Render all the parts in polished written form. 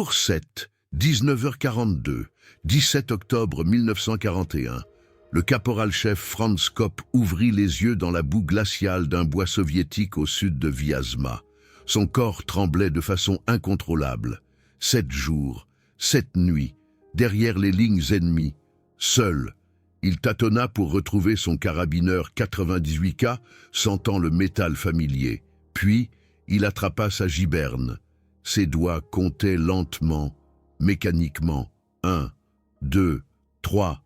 Jour 7, 19h42, 17 octobre 1941. Le caporal-chef Franz Kopp ouvrit les yeux dans la boue glaciale d'un bois soviétique au sud de Vyazma. Son corps tremblait de façon incontrôlable. 7 jours, 7 nuits, derrière les lignes ennemies, seul. Il tâtonna pour retrouver son carabineur 98K, sentant le métal familier. Puis, il attrapa sa giberne. Ses doigts comptaient lentement, mécaniquement. 1, 2, 3,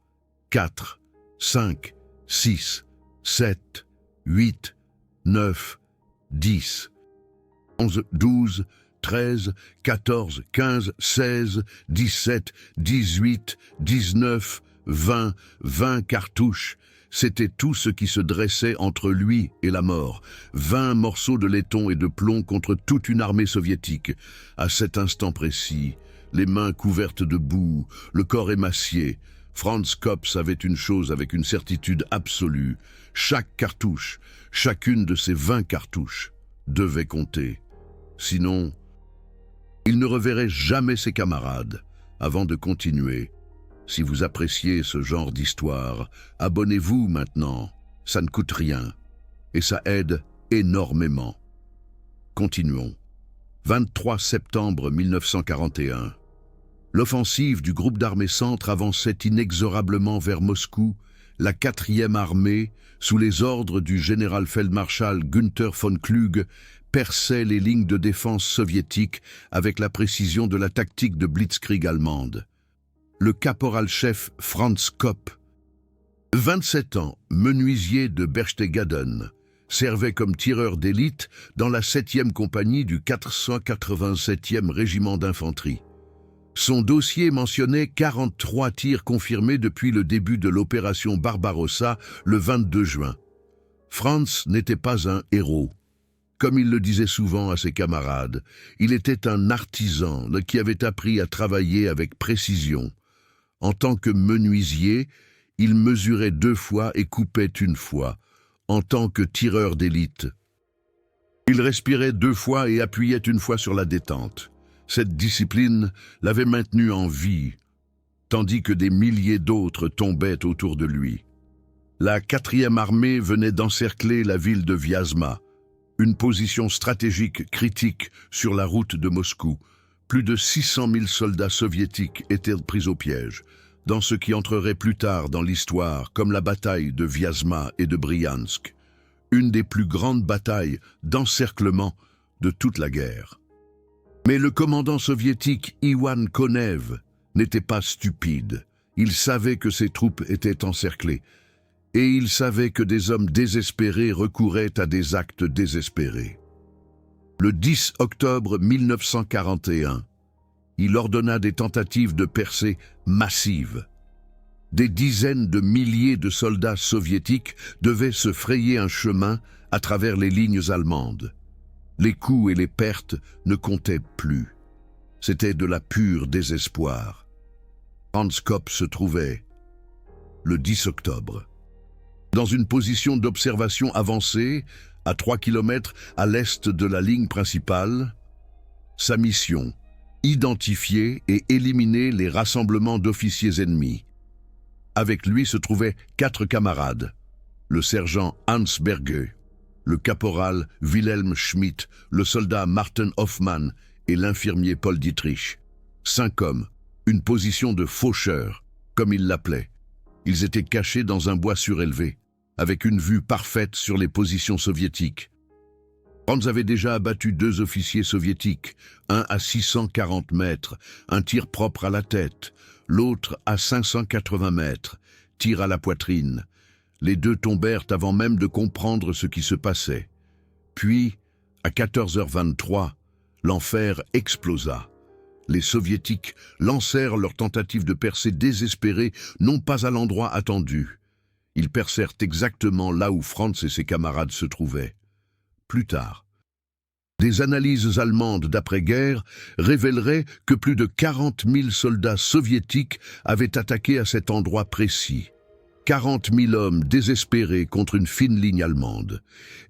4, 5, 6, 7, 8, 9, 10, 11, 12, 13, 14, 15, 16, 17, 18, 19, 20, 20 cartouches. C'était tout ce qui se dressait entre lui et la mort. 20 morceaux de laiton et de plomb contre toute une armée soviétique. À cet instant précis, les mains couvertes de boue, le corps émacié, Franz Kopp savait une chose avec une certitude absolue. Chaque cartouche, chacune de ces 20 cartouches, devait compter. Sinon, il ne reverrait jamais ses camarades. Avant de continuer, si vous appréciez ce genre d'histoire, abonnez-vous maintenant. Ça ne coûte rien. Et ça aide énormément. Continuons. 23 septembre 1941. L'offensive du groupe d'armées centre avançait inexorablement vers Moscou. La 4e armée, sous les ordres du général-feldmarschall Günther von Kluge, perçait les lignes de défense soviétiques avec la précision de la tactique de blitzkrieg allemande. Le caporal-chef Franz Kopp, 27 ans, menuisier de Berchtesgaden, servait comme tireur d'élite dans la 7e compagnie du 487e régiment d'infanterie. Son dossier mentionnait 43 tirs confirmés depuis le début de l'opération Barbarossa le 22 juin. Franz n'était pas un héros. Comme il le disait souvent à ses camarades, il était un artisan qui avait appris à travailler avec précision. En tant que menuisier, il mesurait 2 fois et coupait 1 fois. En tant que tireur d'élite, il respirait 2 fois et appuyait 1 fois sur la détente. Cette discipline l'avait maintenu en vie, tandis que des milliers d'autres tombaient autour de lui. La 4e armée venait d'encercler la ville de Vyazma, une position stratégique critique sur la route de Moscou. Plus de 600 000 soldats soviétiques étaient pris au piège, dans ce qui entrerait plus tard dans l'histoire comme la bataille de Vyazma et de Briansk, une des plus grandes batailles d'encerclement de toute la guerre. Mais le commandant soviétique Ivan Konev n'était pas stupide. Il savait que ses troupes étaient encerclées, et il savait que des hommes désespérés recouraient à des actes désespérés. Le 10 octobre 1941, il ordonna des tentatives de percée massives. Des dizaines de milliers de soldats soviétiques devaient se frayer un chemin à travers les lignes allemandes. Les coups et les pertes ne comptaient plus. C'était de la pure désespoir. Franz Kopp se trouvait, le 10 octobre, dans une position d'observation avancée, à 3 km à l'est de la ligne principale. Sa mission, identifier et éliminer les rassemblements d'officiers ennemis. Avec lui se trouvaient 4 camarades, le sergent Hans Berge, le caporal Wilhelm Schmidt, le soldat Martin Hoffmann et l'infirmier Paul Dietrich. 5 hommes, une position de faucheurs, comme ils l'appelaient. Ils étaient cachés dans un bois surélevé, avec une vue parfaite sur les positions soviétiques. Franz avait déjà abattu 2 officiers soviétiques, un à 640 mètres, un tir propre à la tête, l'autre à 580 mètres, tir à la poitrine. Les 2 tombèrent avant même de comprendre ce qui se passait. Puis, à 14h23, l'enfer explosa. Les soviétiques lancèrent leur tentative de percée désespérée, non pas à l'endroit attendu. Ils percèrent exactement là où Franz et ses camarades se trouvaient. Plus tard, des analyses allemandes d'après-guerre révéleraient que plus de 40 000 soldats soviétiques avaient attaqué à cet endroit précis. 40 000 hommes désespérés contre une fine ligne allemande,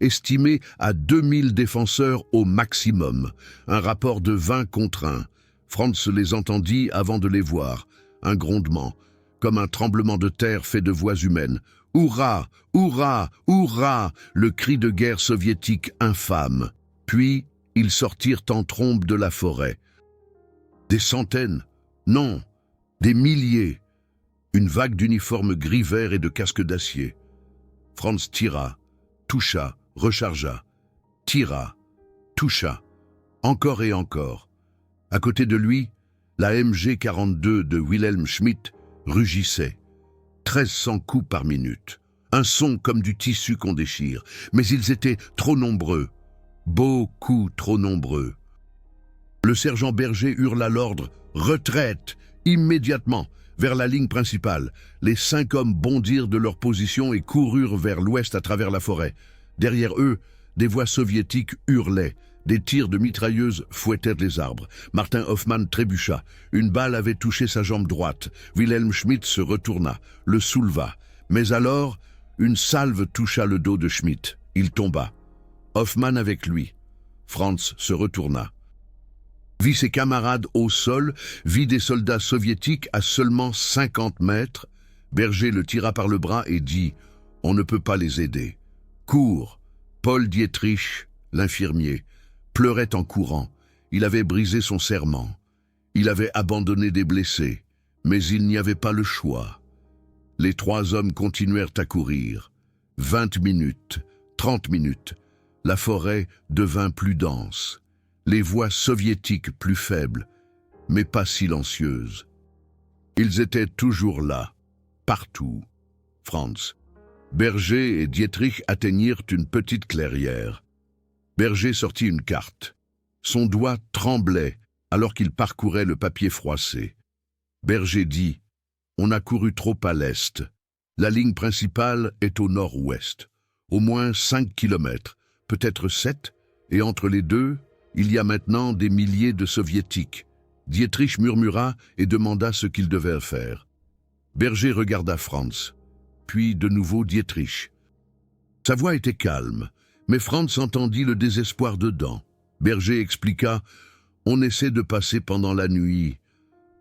estimés à 2 000 défenseurs au maximum, un rapport de 20 contre 1. Franz les entendit avant de les voir. Un grondement, comme un tremblement de terre fait de voix humaines. « Hurrah! Hurrah! Hurrah !» Le cri de guerre soviétique infâme. Puis, ils sortirent en trombe de la forêt. Des centaines, non, des milliers. Une vague d'uniformes gris-vert et de casques d'acier. Franz tira, toucha, rechargea, tira, toucha, encore et encore. À côté de lui, la MG-42 de Wilhelm Schmidt rugissait. 1300 coups par minute. Un son comme du tissu qu'on déchire. Mais ils étaient trop nombreux. Beaucoup trop nombreux. Le sergent Berger hurla l'ordre « Retraite !» immédiatement vers la ligne principale. Les 5 hommes bondirent de leur position et coururent vers l'ouest à travers la forêt. Derrière eux, des voix soviétiques hurlaient. Des tirs de mitrailleuses fouettèrent les arbres. Martin Hoffmann trébucha. Une balle avait touché sa jambe droite. Wilhelm Schmidt se retourna, le souleva. Mais alors, une salve toucha le dos de Schmidt. Il tomba. Hoffmann avec lui. Franz se retourna. Vit ses camarades au sol, vit des soldats soviétiques à seulement 50 mètres. Berger le tira par le bras et dit « On ne peut pas les aider. » Cours. Paul Dietrich, l'infirmier, pleurait en courant. Il avait brisé son serment. Il avait abandonné des blessés, mais il n'y avait pas le choix. Les 3 hommes continuèrent à courir. 20 minutes, 30 minutes. La forêt devint plus dense. Les voix soviétiques plus faibles, mais pas silencieuses. Ils étaient toujours là, partout. Franz. Berger et Dietrich atteignirent une petite clairière. Berger sortit une carte. Son doigt tremblait alors qu'il parcourait le papier froissé. Berger dit « On a couru trop à l'est. La ligne principale est au nord-ouest. Au moins 5 kilomètres, peut-être 7, et entre les deux, il y a maintenant des milliers de soviétiques. » Dietrich murmura et demanda ce qu'il devait faire. Berger regarda Franz, puis de nouveau Dietrich. Sa voix était calme, mais Franz entendit le désespoir dedans. Berger expliqua « On essaie de passer pendant la nuit.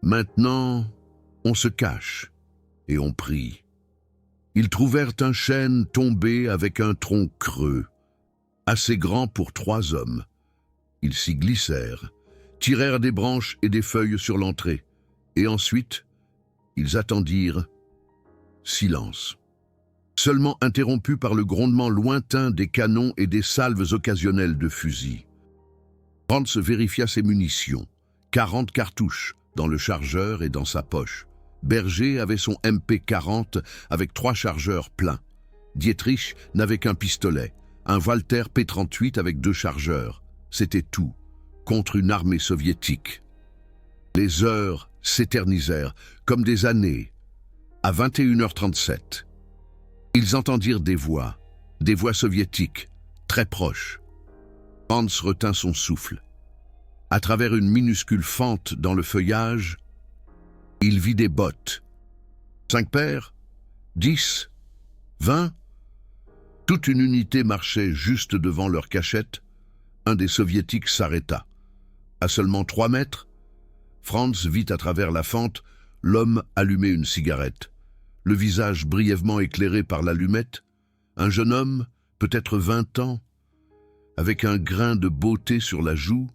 Maintenant, on se cache et on prie. » Ils trouvèrent un chêne tombé avec un tronc creux, assez grand pour 3 hommes. Ils s'y glissèrent, tirèrent des branches et des feuilles sur l'entrée, et ensuite, ils attendirent. Silence. Seulement interrompu par le grondement lointain des canons et des salves occasionnelles de fusils. Franz vérifia ses munitions, 40 cartouches, dans le chargeur et dans sa poche. Berger avait son MP40 avec 3 chargeurs pleins. Dietrich n'avait qu'un pistolet, un Walter P38 avec 2 chargeurs. C'était tout, contre une armée soviétique. Les heures s'éternisèrent, comme des années. À 21h37, ils entendirent des voix soviétiques, très proches. Franz retint son souffle. À travers une minuscule fente dans le feuillage, il vit des bottes. 5 paires, 10, 20. Toute une unité marchait juste devant leur cachette. Un des soviétiques s'arrêta. À seulement 3 mètres, Franz vit à travers la fente l'homme allumer une cigarette. Le visage brièvement éclairé par l'allumette, un jeune homme, peut-être 20 ans, avec un grain de beauté sur la joue.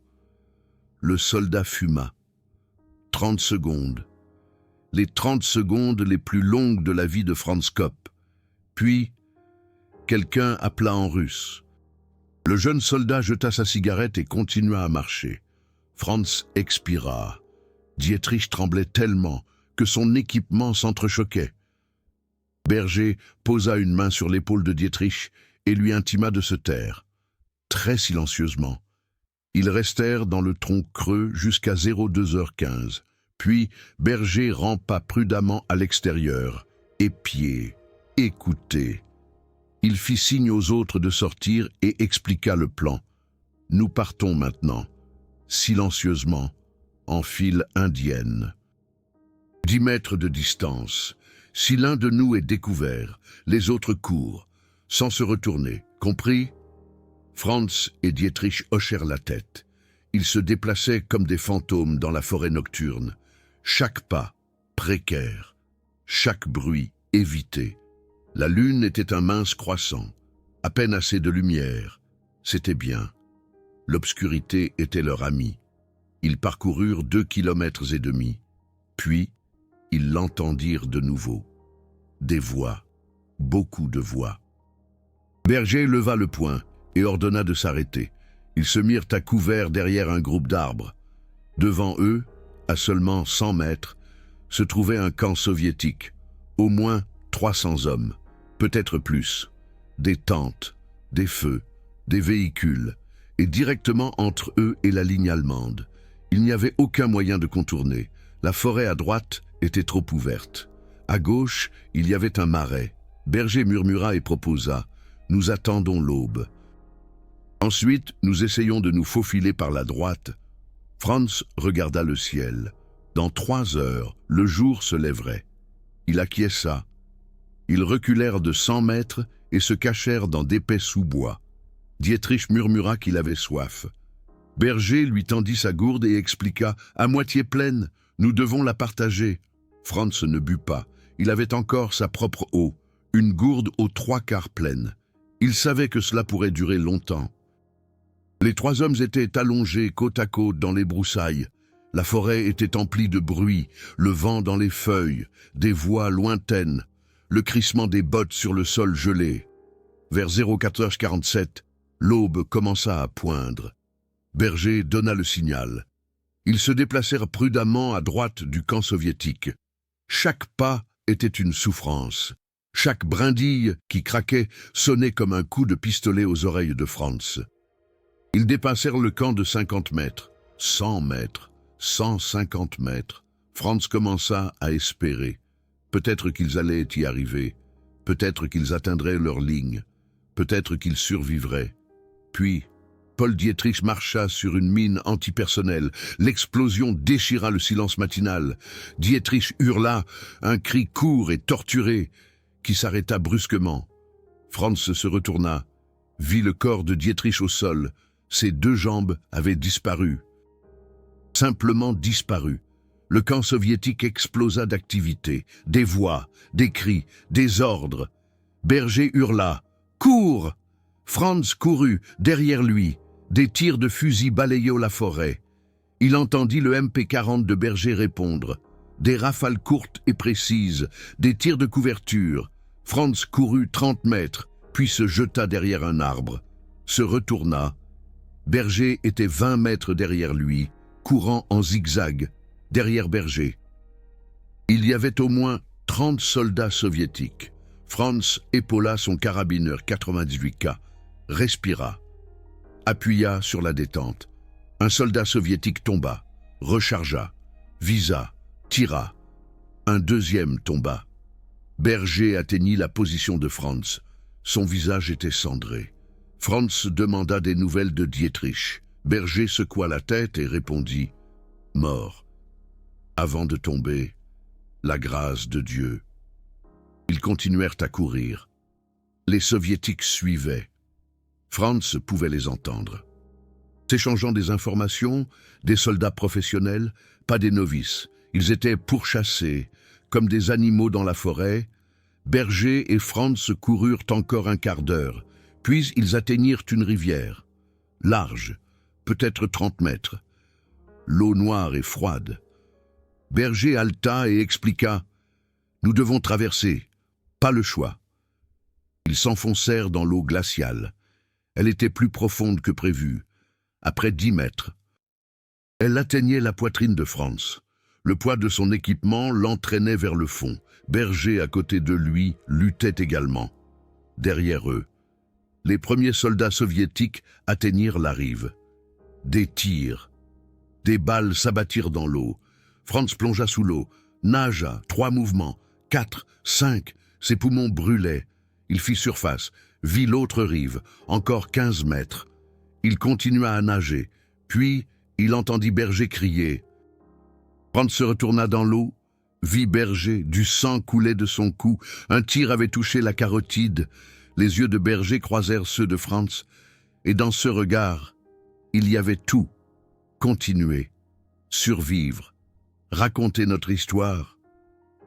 Le soldat fuma. 30 secondes. Les 30 secondes les plus longues de la vie de Franz Kopp. Puis, quelqu'un appela en russe. Le jeune soldat jeta sa cigarette et continua à marcher. Franz expira. Dietrich tremblait tellement que son équipement s'entrechoquait. Berger posa une main sur l'épaule de Dietrich et lui intima de se taire. Très silencieusement. Ils restèrent dans le tronc creux jusqu'à 02h15. Puis Berger rampa prudemment à l'extérieur, épié, écouté. Il fit signe aux autres de sortir et expliqua le plan. Nous partons maintenant, silencieusement, en file indienne. 10 mètres de distance. Si l'un de nous est découvert, les autres courent, sans se retourner. Compris ? Franz et Dietrich hochèrent la tête. Ils se déplaçaient comme des fantômes dans la forêt nocturne. Chaque pas, précaire. Chaque bruit, évité. La lune était un mince croissant, à peine assez de lumière. C'était bien. L'obscurité était leur amie. Ils parcoururent 2,5 kilomètres. Puis, ils l'entendirent de nouveau. Des voix, beaucoup de voix. Berger leva le poing et ordonna de s'arrêter. Ils se mirent à couvert derrière un groupe d'arbres. Devant eux, à seulement 100 mètres, se trouvait un camp soviétique. Au moins 300 hommes, peut-être plus. Des tentes, des feux, des véhicules, et directement entre eux et la ligne allemande. Il n'y avait aucun moyen de contourner. La forêt à droite était trop ouverte. À gauche, il y avait un marais. Berger murmura et proposa « Nous attendons l'aube ». Ensuite, nous essayons de nous faufiler par la droite. Franz regarda le ciel. Dans 3 heures, le jour se lèverait. Il acquiesça. Ils reculèrent de 100 mètres et se cachèrent dans d'épais sous-bois. Dietrich murmura qu'il avait soif. Berger lui tendit sa gourde et expliqua « À moitié pleine, nous devons la partager ». Franz ne but pas. Il avait encore sa propre eau, une gourde aux 3/4 pleine. Il savait que cela pourrait durer longtemps. Les 3 hommes étaient allongés côte à côte dans les broussailles. La forêt était emplie de bruit, le vent dans les feuilles, des voix lointaines, le crissement des bottes sur le sol gelé. Vers 04h47, l'aube commença à poindre. Berger donna le signal. Ils se déplacèrent prudemment à droite du camp soviétique. Chaque pas était une souffrance. Chaque brindille qui craquait sonnait comme un coup de pistolet aux oreilles de Franz. Ils dépassèrent le camp de 50 mètres, 100 mètres, 150 mètres. Franz commença à espérer. Peut-être qu'ils allaient y arriver. Peut-être qu'ils atteindraient leur ligne. Peut-être qu'ils survivraient. Puis, Paul Dietrich marcha sur une mine antipersonnelle. L'explosion déchira le silence matinal. Dietrich hurla, un cri court et torturé, qui s'arrêta brusquement. Franz se retourna, vit le corps de Dietrich au sol. Ses 2 jambes avaient disparu. Simplement disparu. Le camp soviétique explosa d'activité. Des voix, des cris, des ordres. Berger hurla « Cours !» Franz courut, derrière lui. Des tirs de fusil balayaient la forêt. Il entendit le MP-40 de Berger répondre. Des rafales courtes et précises, des tirs de couverture. Franz courut 30 mètres, puis se jeta derrière un arbre. Se retourna. Berger était 20 mètres derrière lui, courant en zigzag, derrière Berger. Il y avait au moins 30 soldats soviétiques. Franz épaula son carabineur 98K, respira, appuya sur la détente. Un soldat soviétique tomba, rechargea, visa, tira. Un deuxième tomba. Berger atteignit la position de Franz. Son visage était cendré. Franz demanda des nouvelles de Dietrich. Berger secoua la tête et répondit « Mort ». Avant de tomber, la grâce de Dieu. Ils continuèrent à courir. Les soviétiques suivaient. Franz pouvait les entendre. S'échangeant des informations, des soldats professionnels, pas des novices. Ils étaient pourchassés, comme des animaux dans la forêt. Berger et Franz coururent encore un quart d'heure. Puis ils atteignirent une rivière, large, peut-être 30 mètres. L'eau noire et froide. Berger haleta et expliqua « Nous devons traverser, pas le choix ». Ils s'enfoncèrent dans l'eau glaciale. Elle était plus profonde que prévu, après 10 mètres. Elle atteignait la poitrine de Franz. Le poids de son équipement l'entraînait vers le fond. Berger, à côté de lui, luttait également. Derrière eux, les premiers soldats soviétiques atteignirent la rive. Des tirs. Des balles s'abattirent dans l'eau. Franz plongea sous l'eau, nagea, 3 mouvements, 4, 5, ses poumons brûlaient. Il fit surface, vit l'autre rive, encore 15 mètres. Il continua à nager, puis il entendit Berger crier. Franz se retourna dans l'eau, vit Berger, du sang coulait de son cou, un tir avait touché la carotide. Les yeux de Berger croisèrent ceux de Franz, et dans ce regard, il y avait tout. continuer, survivre, raconter notre histoire.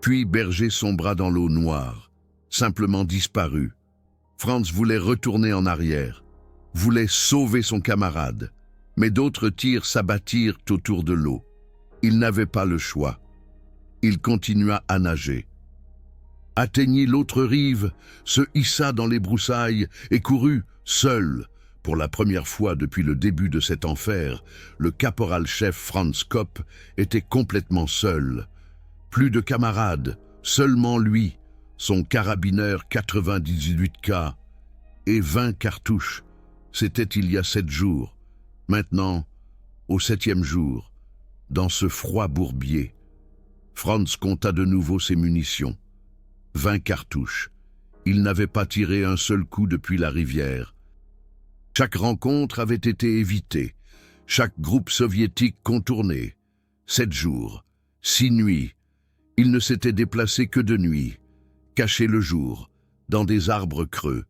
Puis Berger sombra dans l'eau noire, simplement disparu. Franz voulait retourner en arrière, voulait sauver son camarade, mais d'autres tirs s'abattirent autour de l'eau. Il n'avait pas le choix. Il continua à nager. Atteignit l'autre rive, se hissa dans les broussailles et courut, seul. Pour la première fois depuis le début de cet enfer, le caporal-chef Franz Kopp était complètement seul. Plus de camarades, seulement lui, son carabineur 98K et 20 cartouches. C'était il y a 7 jours. Maintenant, au 7e jour, dans ce froid bourbier, Franz compta de nouveau ses munitions. 20 cartouches. Il n'avait pas tiré un seul coup depuis la rivière. Chaque rencontre avait été évitée, chaque groupe soviétique contourné. 7 jours, 6 nuits. Il ne s'était déplacé que de nuit, caché le jour, dans des arbres creux,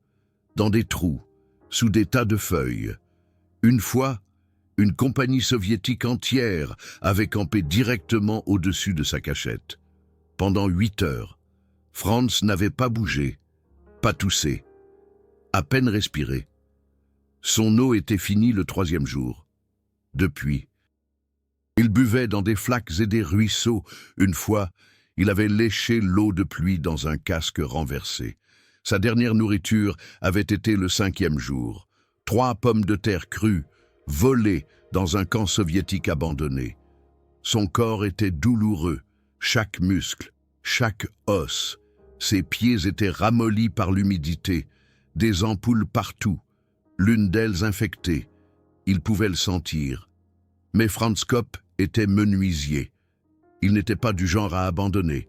dans des trous, sous des tas de feuilles. Une fois, une compagnie soviétique entière avait campé directement au-dessus de sa cachette. Pendant 8 heures, Franz n'avait pas bougé, pas toussé, à peine respiré. Son eau était finie le 3e jour. Depuis, il buvait dans des flaques et des ruisseaux. Une fois, il avait léché l'eau de pluie dans un casque renversé. Sa dernière nourriture avait été le 5e jour. 3 pommes de terre crues, volées dans un camp soviétique abandonné. Son corps était douloureux, chaque muscle, chaque os. Ses pieds étaient ramollis par l'humidité, des ampoules partout, l'une d'elles infectée. Il pouvait le sentir. Mais Franz Kopp était menuisier. Il n'était pas du genre à abandonner.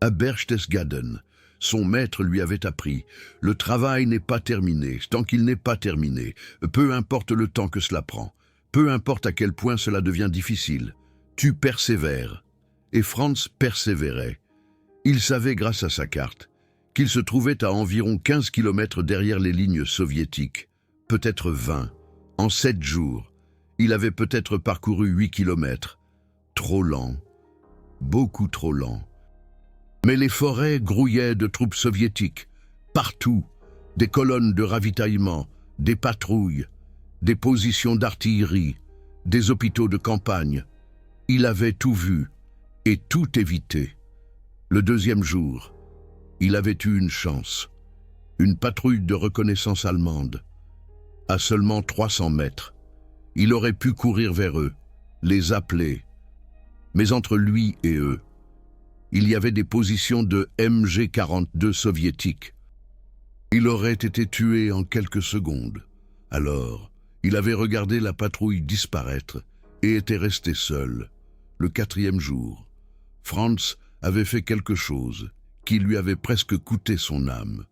À Berchtesgaden, son maître lui avait appris « Le travail n'est pas terminé, tant qu'il n'est pas terminé, peu importe le temps que cela prend, peu importe à quel point cela devient difficile, tu persévères. » Et Franz persévérait. Il savait, grâce à sa carte, qu'il se trouvait à environ 15 kilomètres derrière les lignes soviétiques, peut-être 20. En 7 jours, il avait peut-être parcouru 8 kilomètres. Trop lent, beaucoup trop lent. Mais les forêts grouillaient de troupes soviétiques, partout, des colonnes de ravitaillement, des patrouilles, des positions d'artillerie, des hôpitaux de campagne. Il avait tout vu et tout évité. Le 2e jour, il avait eu une chance, une patrouille de reconnaissance allemande. À seulement 300 mètres, il aurait pu courir vers eux, les appeler. Mais entre lui et eux, il y avait des positions de MG-42 soviétiques. Il aurait été tué en quelques secondes. Alors, il avait regardé la patrouille disparaître et était resté seul. Le 4e jour, Franz avait fait quelque chose qui lui avait presque coûté son âme.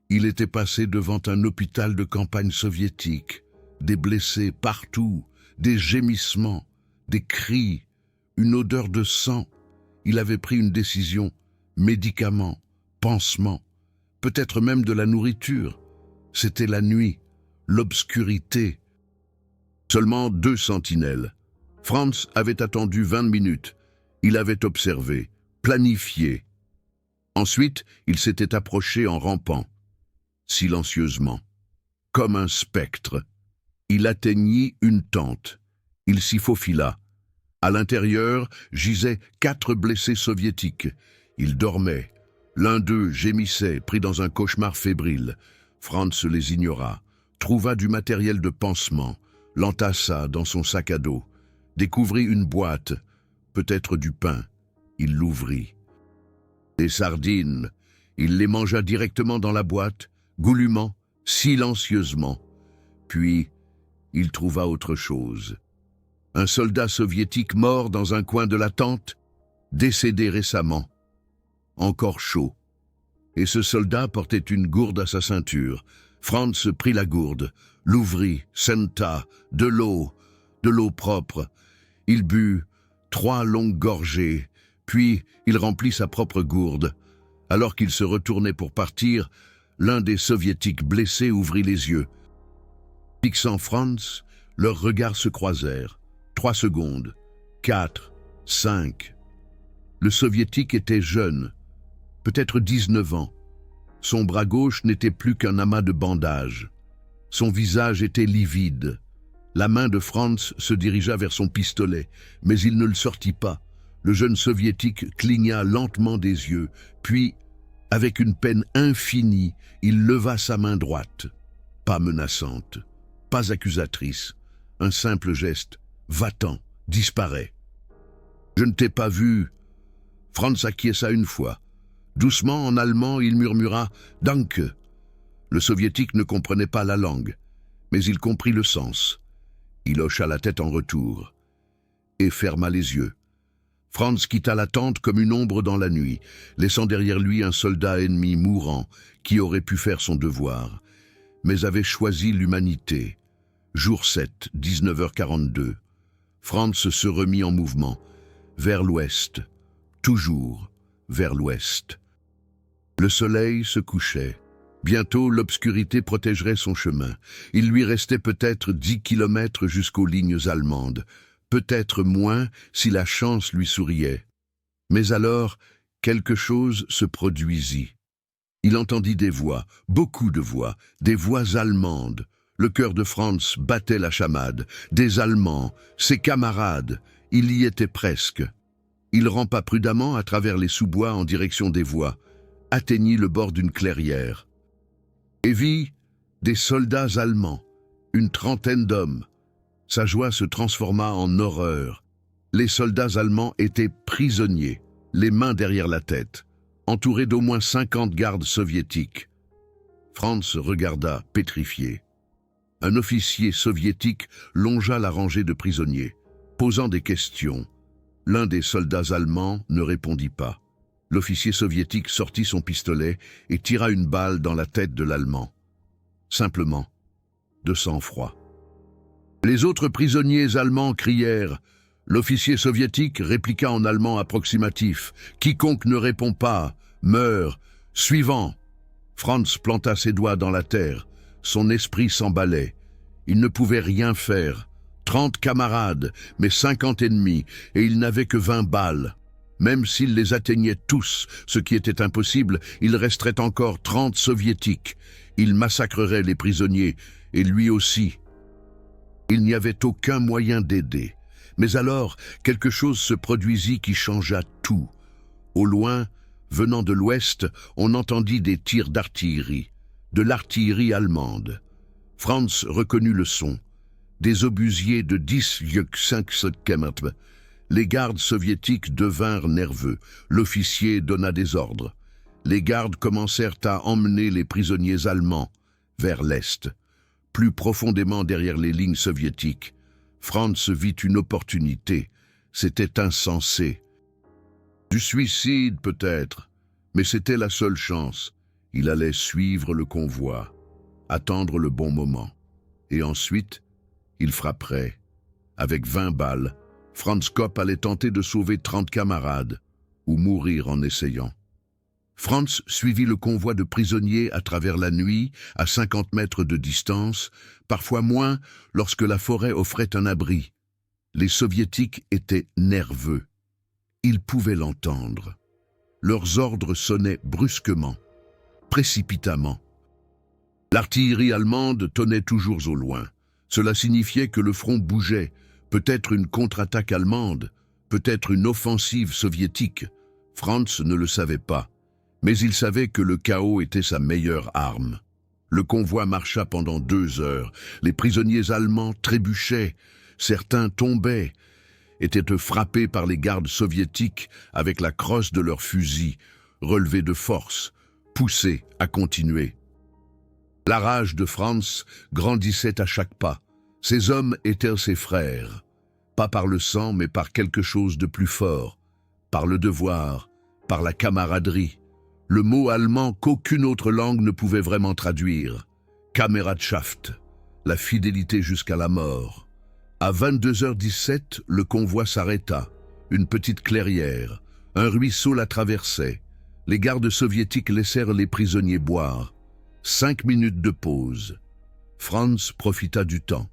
Il était passé devant un hôpital de campagne soviétique, des blessés partout, des gémissements, des cris, une odeur de sang. Il avait pris une décision, médicaments, pansements, peut-être même de la nourriture. C'était la nuit, l'obscurité. Seulement 2 sentinelles. Franz avait attendu 20 minutes. Il avait observé, planifié. Ensuite, il s'était approché en rampant, silencieusement, comme un spectre. Il atteignit une tente. Il s'y faufila. À l'intérieur gisaient 4 blessés soviétiques. Ils dormaient. L'un d'eux gémissait, pris dans un cauchemar fébrile. Franz les ignora, trouva du matériel de pansement, l'entassa dans son sac à dos, découvrit une boîte, peut-être du pain. Il l'ouvrit. Des sardines. Il les mangea directement dans la boîte, goulûment, silencieusement. Puis, il trouva autre chose. Un soldat soviétique mort dans un coin de la tente, décédé récemment, encore chaud. Et ce soldat portait une gourde à sa ceinture. Franz prit la gourde, l'ouvrit, senta, de l'eau propre. Il but 3 longues gorgées, puis il remplit sa propre gourde. Alors qu'il se retournait pour partir, l'un des soviétiques blessés ouvrit les yeux. Fixant Franz, leurs regards se croisèrent. 3 secondes. 4, 5. Le soviétique était jeune, peut-être 19 ans. Son bras gauche n'était plus qu'un amas de bandages. Son visage était livide. La main de Franz se dirigea vers son pistolet, mais il ne le sortit pas. Le jeune soviétique cligna lentement des yeux, puis, avec une peine infinie, il leva sa main droite. Pas menaçante, pas accusatrice, un simple geste. Va-t'en, disparais. Je ne t'ai pas vu. Franz acquiesça une fois. Doucement, en allemand, il murmura « Danke ». Le soviétique ne comprenait pas la langue, mais il comprit le sens. Il hocha la tête en retour et ferma les yeux. Franz quitta la tente comme une ombre dans la nuit, laissant derrière lui un soldat ennemi mourant qui aurait pu faire son devoir, mais avait choisi l'humanité. Jour 7, 19h42. Franz se remit en mouvement, vers l'ouest, toujours vers l'ouest. Le soleil se couchait. Bientôt, l'obscurité protégerait son chemin. Il lui restait peut-être 10 kilomètres jusqu'aux lignes allemandes, peut-être moins si la chance lui souriait. Mais alors, quelque chose se produisit. Il entendit des voix, beaucoup de voix, des voix allemandes. Le cœur de Franz battait la chamade. Des Allemands, ses camarades, il y était presque. Il rampa prudemment à travers les sous-bois en direction des voix, atteignit le bord d'une clairière et vit des soldats allemands, une trentaine d'hommes. Sa joie se transforma en horreur. Les soldats allemands étaient prisonniers, les mains derrière la tête, entourés d'au moins 50 gardes soviétiques. Franz regarda, pétrifié. Un officier soviétique longea la rangée de prisonniers, posant des questions. L'un des soldats allemands ne répondit pas. L'officier soviétique sortit son pistolet et tira une balle dans la tête de l'Allemand. Simplement, de sang-froid. Les autres prisonniers allemands crièrent. L'officier soviétique répliqua en allemand approximatif. « Quiconque ne répond pas, meurt. Suivant !» Franz planta ses doigts dans la terre. Son esprit s'emballait. Il ne pouvait rien faire. 30 camarades, mais 50 ennemis, et il n'avait que 20 balles. Même s'il les atteignait tous, ce qui était impossible, il resterait encore 30 soviétiques. Il massacrerait les prisonniers, et lui aussi. Il n'y avait aucun moyen d'aider. Mais alors, quelque chose se produisit qui changea tout. Au loin, venant de l'ouest, on entendit des tirs d'artillerie, de l'artillerie allemande. Franz reconnut le son. Des obusiers de 10,5 km. Les gardes soviétiques devinrent nerveux. L'officier donna des ordres. Les gardes commencèrent à emmener les prisonniers allemands vers l'est. Plus profondément derrière les lignes soviétiques, Franz vit une opportunité. C'était insensé. Du suicide peut-être, mais c'était la seule chance. Il allait suivre le convoi, attendre le bon moment. Et ensuite, il frapperait. Avec 20 balles, Franz Kopp allait tenter de sauver 30 camarades, ou mourir en essayant. Franz suivit le convoi de prisonniers à travers la nuit, à 50 mètres de distance, parfois moins lorsque la forêt offrait un abri. Les soviétiques étaient nerveux. Ils pouvaient l'entendre. Leurs ordres sonnaient brusquement, précipitamment. L'artillerie allemande tonnait toujours au loin. Cela signifiait que le front bougeait, peut-être une contre-attaque allemande, peut-être une offensive soviétique. Franz ne le savait pas, mais il savait que le chaos était sa meilleure arme. Le convoi marcha pendant 2 heures. Les prisonniers allemands trébuchaient, certains tombaient, étaient frappés par les gardes soviétiques avec la crosse de leurs fusils, relevés de force, poussés à continuer. La rage de Franz grandissait à chaque pas. Ces hommes étaient ses frères, pas par le sang, mais par quelque chose de plus fort, par le devoir, par la camaraderie. Le mot allemand qu'aucune autre langue ne pouvait vraiment traduire. Kameradschaft, la fidélité jusqu'à la mort. À 22h17, le convoi s'arrêta. Une petite clairière, un ruisseau la traversait. Les gardes soviétiques laissèrent les prisonniers boire. 5 minutes de pause. Franz profita du temps.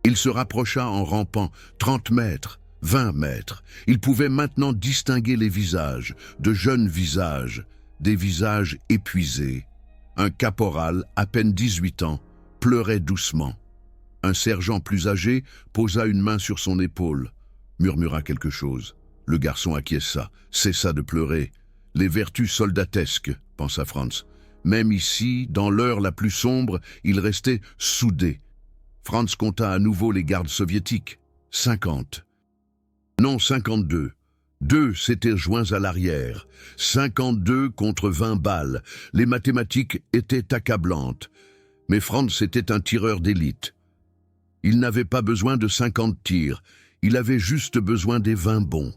Il se rapprocha en rampant 30 mètres, 20 mètres. Il pouvait maintenant distinguer les visages, de jeunes visages, des visages épuisés. Un caporal, à peine 18 ans, pleurait doucement. Un sergent plus âgé posa une main sur son épaule, murmura quelque chose. Le garçon acquiesça, cessa de pleurer. Les vertus soldatesques, pensa Franz. Même ici, dans l'heure la plus sombre, ils restaient soudés. Franz compta à nouveau les gardes soviétiques. 50. Non, 52. 2 s'étaient joints à l'arrière. 52 contre 20 balles. Les mathématiques étaient accablantes. Mais Franz était un tireur d'élite. Il n'avait pas besoin de 50 tirs. Il avait juste besoin des 20 bons.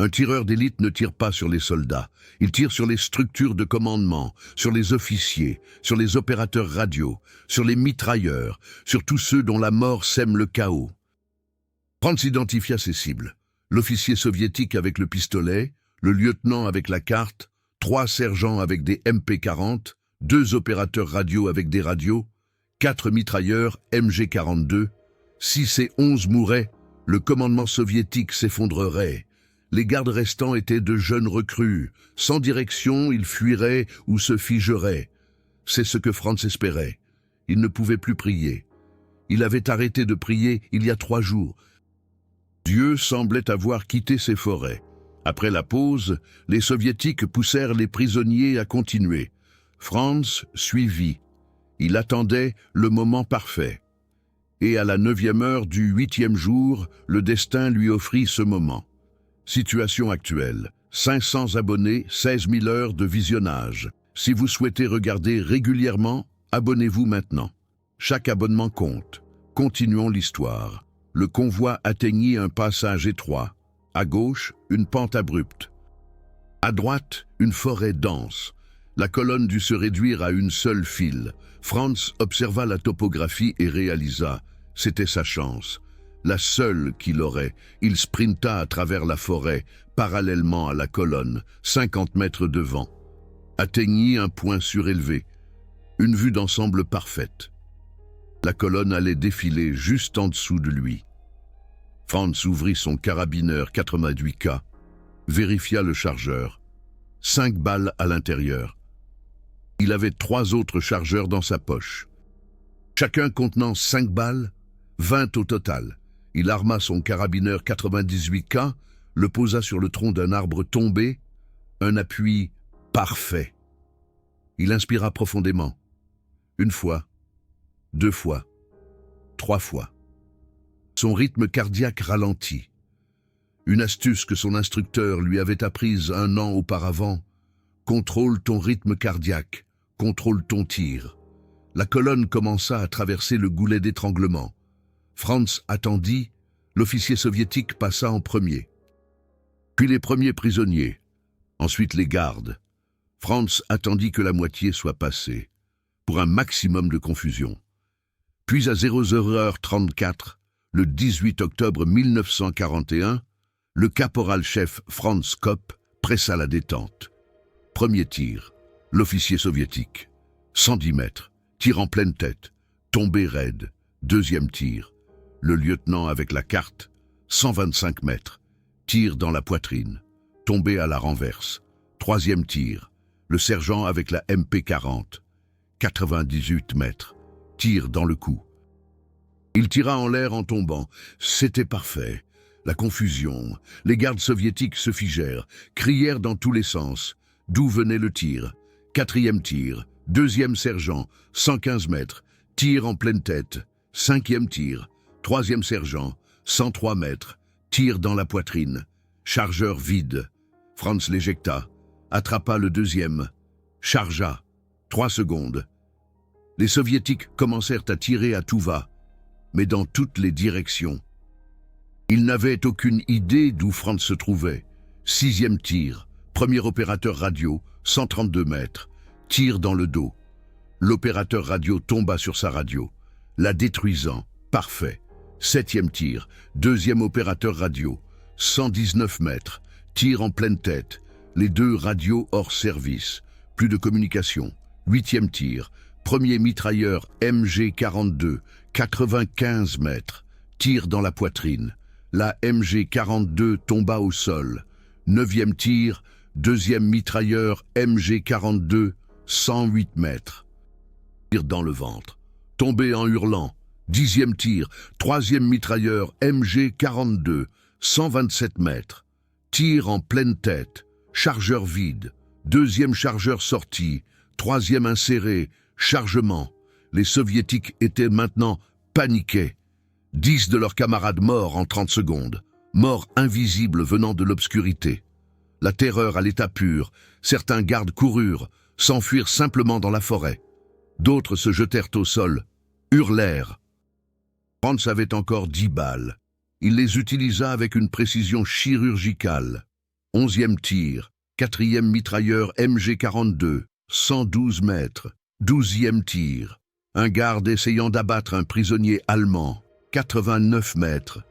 Un tireur d'élite ne tire pas sur les soldats. Il tire sur les structures de commandement, sur les officiers, sur les opérateurs radio, sur les mitrailleurs, sur tous ceux dont la mort sème le chaos. Franz identifia ses cibles. L'officier soviétique avec le pistolet, le lieutenant avec la carte, 3 sergents avec des MP40, 2 opérateurs radio avec des radios, 4 mitrailleurs MG42. 6 et 11 mouraient, le commandement soviétique s'effondrerait. Les gardes restants étaient de jeunes recrues. Sans direction, ils fuiraient ou se figeraient. C'est ce que Franz espérait. Il ne pouvait plus prier. Il avait arrêté de prier il y a 3 jours. Dieu semblait avoir quitté ses forêts. Après la pause, les soviétiques poussèrent les prisonniers à continuer. Franz suivit. Il attendait le moment parfait. Et à la 9e heure du 8e jour, le destin lui offrit ce moment. Situation actuelle, 500 abonnés, 16 000 heures de visionnage. Si vous souhaitez regarder régulièrement, abonnez-vous maintenant. Chaque abonnement compte. Continuons l'histoire. Le convoi atteignit un passage étroit. À gauche, une pente abrupte. À droite, une forêt dense. La colonne dut se réduire à une seule file. Franz observa la topographie et réalisa. C'était sa chance. La seule qu'il aurait. Il sprinta à travers la forêt, parallèlement à la colonne, 50 mètres devant. Atteignit un point surélevé. Une vue d'ensemble parfaite. La colonne allait défiler juste en dessous de lui. Franz ouvrit son carabineur 88K, vérifia le chargeur. 5 balles à l'intérieur. Il avait 3 autres chargeurs dans sa poche. Chacun contenant 5 balles, 20 au total. Il arma son carabineur 98K, le posa sur le tronc d'un arbre tombé, un appui parfait. Il inspira profondément. 1 fois, 2 fois, 3 fois. Son rythme cardiaque ralentit. Une astuce que son instructeur lui avait apprise 1 an auparavant. Contrôle ton rythme cardiaque, contrôle ton tir. La colonne commença à traverser le goulet d'étranglement. Franz attendit, l'officier soviétique passa en premier. Puis les premiers prisonniers, ensuite les gardes. Franz attendit que la moitié soit passée, pour un maximum de confusion. Puis à 00h34, le 18 octobre 1941, le caporal-chef Franz Kopp pressa la détente. Premier tir, l'officier soviétique. 110 mètres, tir en pleine tête, tombé raide. Deuxième tir, le lieutenant avec la carte, 125 mètres, tir dans la poitrine, tombé à la renverse. Troisième tir, le sergent avec la MP40, 98 mètres, tir dans le cou. Il tira en l'air en tombant. C'était parfait. La confusion. Les gardes soviétiques se figèrent, crièrent dans tous les sens. D'où venait le tir? Quatrième tir, deuxième sergent, 115 mètres, tir en pleine tête. Cinquième tir, troisième sergent, 103 mètres, tir dans la poitrine. Chargeur vide. Franz l'éjecta, attrapa le deuxième, chargea. 3 secondes. Les soviétiques commencèrent à tirer à tout va, mais dans toutes les directions. Ils n'avaient aucune idée d'où Franz se trouvait. 6e tir, premier opérateur radio, 132 mètres, tir dans le dos. L'opérateur radio tomba sur sa radio, la détruisant, parfait. 7e tir, deuxième opérateur radio, 119 mètres, tir en pleine tête, les 2 radios hors service, plus de communication. 8e tir, premier mitrailleur MG42, 95 mètres. Tir dans la poitrine. La MG-42 tomba au sol. 9e tir, 2e mitrailleur MG-42, 108 mètres. Tir dans le ventre. Tombé en hurlant. 10e tir, 3e mitrailleur MG-42, 127 mètres. Tir en pleine tête. Chargeur vide. 2e chargeur sorti. 3e inséré. Chargement. Les soviétiques étaient maintenant paniqués. 10 de leurs camarades morts en 30 secondes. Morts invisibles venant de l'obscurité. La terreur à l'état pur. Certains gardes coururent, s'enfuirent simplement dans la forêt. D'autres se jetèrent au sol, hurlèrent. Franz avait encore 10 balles. Il les utilisa avec une précision chirurgicale. 11e tir, 4e mitrailleur MG-42, 112 mètres. 12e tir. Un garde essayant d'abattre un prisonnier allemand, 89 mètres.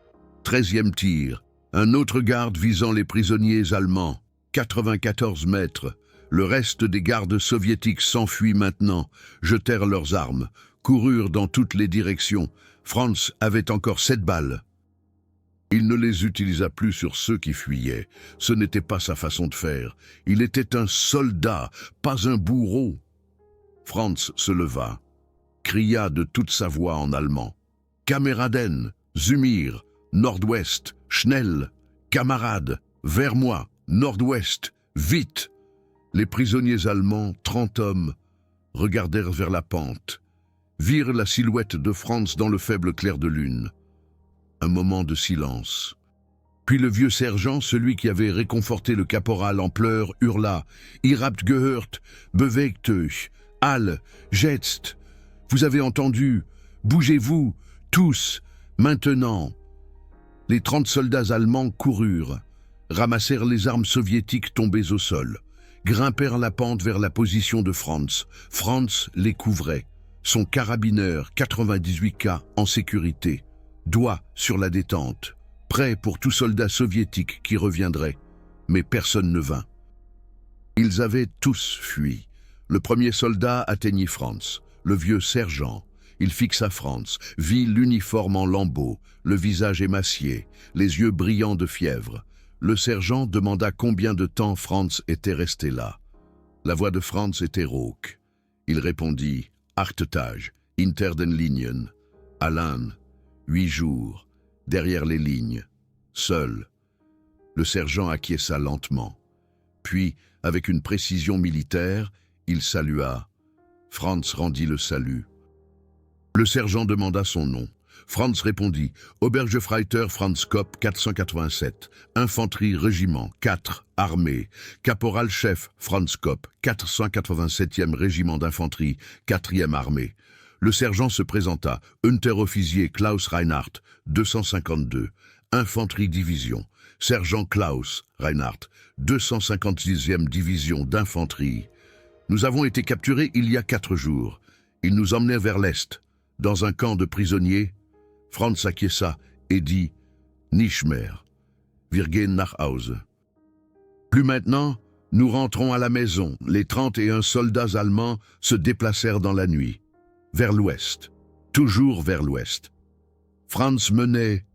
13e tir. Un autre garde visant les prisonniers allemands, 94 mètres. Le reste des gardes soviétiques s'enfuit maintenant, jetèrent leurs armes, coururent dans toutes les directions. Franz avait encore 7 balles. Il ne les utilisa plus sur ceux qui fuyaient. Ce n'était pas sa façon de faire. Il était un soldat, pas un bourreau. Franz se leva, cria de toute sa voix en allemand. « Kameraden, Zumir, nord-ouest, Schnell, camarades, vers moi, nord-ouest, vite !» Les prisonniers allemands, 30 hommes, regardèrent vers la pente, virent la silhouette de Franz dans le faible clair de lune. Un moment de silence. Puis le vieux sergent, celui qui avait réconforté le caporal en pleurs, hurla « Ihr habt gehört, bewegt euch, alle, jetzt, vous avez entendu, bougez-vous, tous, maintenant !» Les 30 soldats allemands coururent, ramassèrent les armes soviétiques tombées au sol, grimpèrent la pente vers la position de Franz. Franz les couvrait, son carabineur 98K en sécurité, doigt sur la détente, prêt pour tout soldat soviétique qui reviendrait. Mais personne ne vint. Ils avaient tous fui. Le premier soldat atteignit Franz, le vieux sergent. Il fixa Franz, vit l'uniforme en lambeaux, le visage émacié, les yeux brillants de fièvre. Le sergent demanda combien de temps Franz était resté là. La voix de Franz était rauque. Il répondit « 8 Tage, hinter den Linien » à l'Inde, 8 jours, derrière les lignes, seul. Le sergent acquiesça lentement. Puis, avec une précision militaire, il salua. Franz rendit le salut. Le sergent demanda son nom. Franz répondit « Obergefreiter Franz Kopp 487, Infanterie Régiment 4, Armée, Caporal-chef Franz Kopp, 487e Régiment d'Infanterie, 4e Armée. » Le sergent se présenta « Unteroffizier Klaus Reinhardt, 252, Infanterie Division, Sergent Klaus Reinhardt, 256e Division d'Infanterie. Nous avons été capturés il y a 4 jours. Ils nous emmenaient vers l'Est, dans un camp de prisonniers. » Franz acquiesça et dit « Nicht mehr. Wir gehen nach Hause. » Plus maintenant, nous rentrons à la maison. Les 31 soldats allemands se déplacèrent dans la nuit, vers l'ouest, toujours vers l'ouest. Franz menait,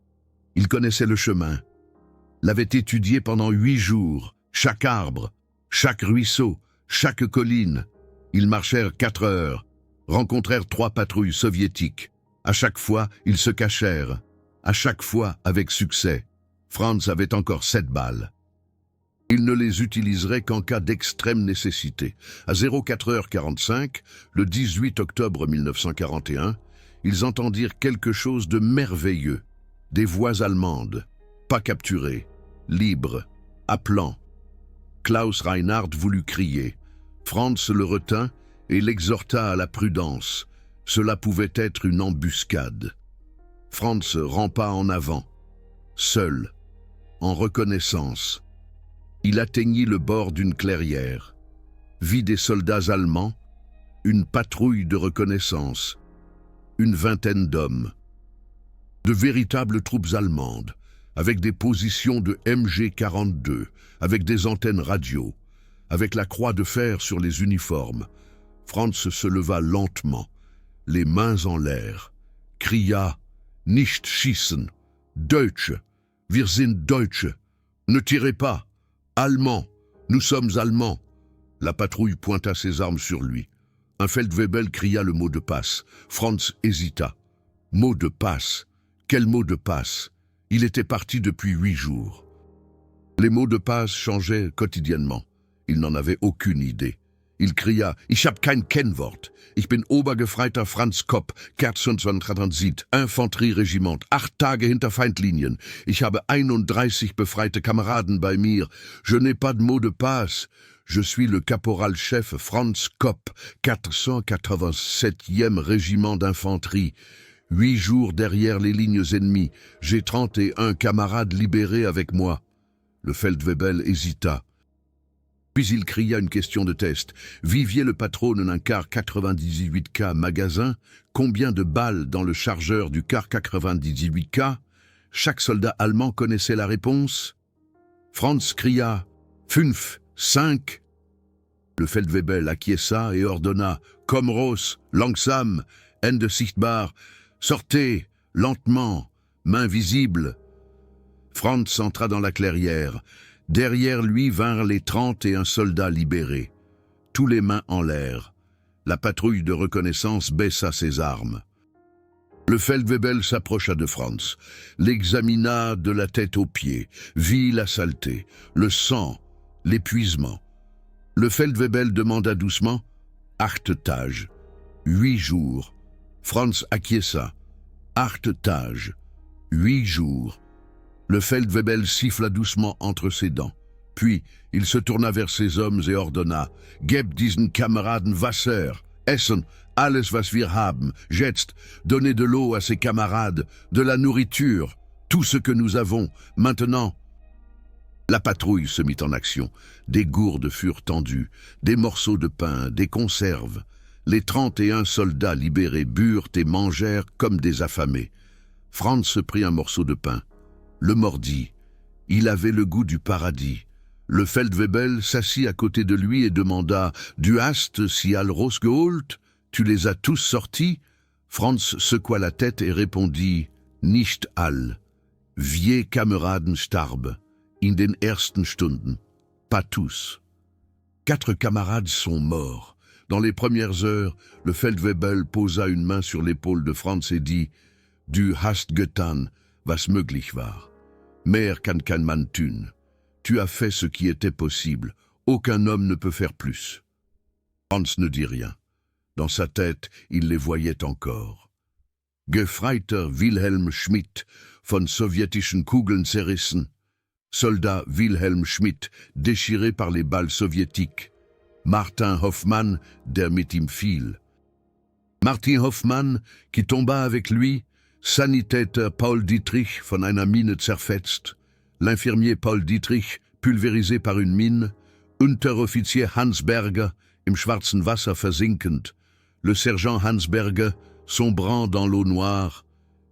il connaissait le chemin, l'avait étudié pendant 8 jours, chaque arbre, chaque ruisseau, chaque colline. Ils marchèrent 4 heures, rencontrèrent 3 patrouilles soviétiques. À chaque fois, ils se cachèrent. À chaque fois, avec succès. Franz avait encore 7 balles. Il ne les utiliserait qu'en cas d'extrême nécessité. À 04h45, le 18 octobre 1941, ils entendirent quelque chose de merveilleux. Des voix allemandes, pas capturées, libres, appelant. Klaus Reinhardt voulut crier. Franz le retint et l'exhorta à la prudence. Cela pouvait être une embuscade. Franz rampa en avant, seul, en reconnaissance. Il atteignit le bord d'une clairière, vit des soldats allemands, une patrouille de reconnaissance, une vingtaine d'hommes. De véritables troupes allemandes, avec des positions de MG-42, avec des antennes radio, avec la croix de fer sur les uniformes. Franz se leva lentement, les mains en l'air, cria « Nicht schießen! Deutsche! Wir sind Deutsche! Ne tirez pas! Allemands! Nous sommes Allemands !» La patrouille pointa ses armes sur lui. Un Feldwebel cria le mot de passe. Franz hésita. Mot de passe? Quel mot de passe? Il était parti depuis 8 jours. Les mots de passe changeaient quotidiennement. Il n'en avait aucune idée. Il cria « Ich hab kein Kennwort. Ich bin Obergefreiter Franz Kopp, Kerzentransит, Infanterieregiment, 8 Tage hinter Feindlinien. Ich habe 31 befreite Kameraden bei mir. Je n'ai pas de mot de passe. Je suis le caporal-chef Franz Kopp, 487e régiment d'infanterie. 8 jours derrière les lignes ennemies. J'ai 31 camarades libérés avec moi. » Le Feldwebel hésita. Puis il cria une question de test. Vivier le patron d'un car 98K magasin. Combien de balles dans le chargeur du car 98K? Chaque soldat allemand connaissait la réponse. Franz cria « 5. » Le Feldwebel acquiesça et ordonna « Komm raus, langsam, Ende sichtbar, sortez, lentement, main visible. » Franz entra dans la clairière. Derrière lui vinrent les 31 soldats libérés, tous les mains en l'air. La patrouille de reconnaissance baissa ses armes. Le Feldwebel s'approcha de Franz, l'examina de la tête aux pieds, vit la saleté, le sang, l'épuisement. Le Feldwebel demanda doucement « 8 Tage, 8 jours ». Franz acquiesça. « 8 Tage, 8 jours ». Le Feldwebel siffla doucement entre ses dents. Puis, il se tourna vers ses hommes et ordonna « Gebt diesen Kameraden Wasser, Essen, alles was wir haben, jetzt, donnez de l'eau à ses camarades, de la nourriture, tout ce que nous avons, maintenant. » La patrouille se mit en action. Des gourdes furent tendues, des morceaux de pain, des conserves. Les 31 soldats libérés burent et mangèrent comme des affamés. Franz prit un morceau de pain, le mordit. Il avait le goût du paradis. Le Feldwebel s'assit à côté de lui et demanda « Du hast sie all rausgeholt? Tu les as tous sortis ?» Franz secoua la tête et répondit « Nicht all. Wir Kameraden starben. In den ersten Stunden. Pas tous. 4 camarades sont morts. Dans les premières heures, le Feldwebel posa une main sur l'épaule de Franz et dit « Du hast getan, was möglich war. Mehr kann kein Mann tun. Tu as fait ce qui était possible. Aucun homme ne peut faire plus. » Franz ne dit rien. Dans sa tête, il les voyait encore. Gefreiter Wilhelm Schmidt, von sowjetischen Kugeln zerrissen. Soldat Wilhelm Schmidt, déchiré par les balles soviétiques. Martin Hoffmann, der mit ihm fiel. Martin Hoffmann, qui tomba avec lui. Sanitäter Paul Dietrich, von einer Mine zerfetzt. L'infirmier Paul Dietrich, pulvérisé par une mine. Unteroffizier Hans Berger, im schwarzen Wasser versinkend. Le sergent Hans Berger, sombrant dans l'eau noire.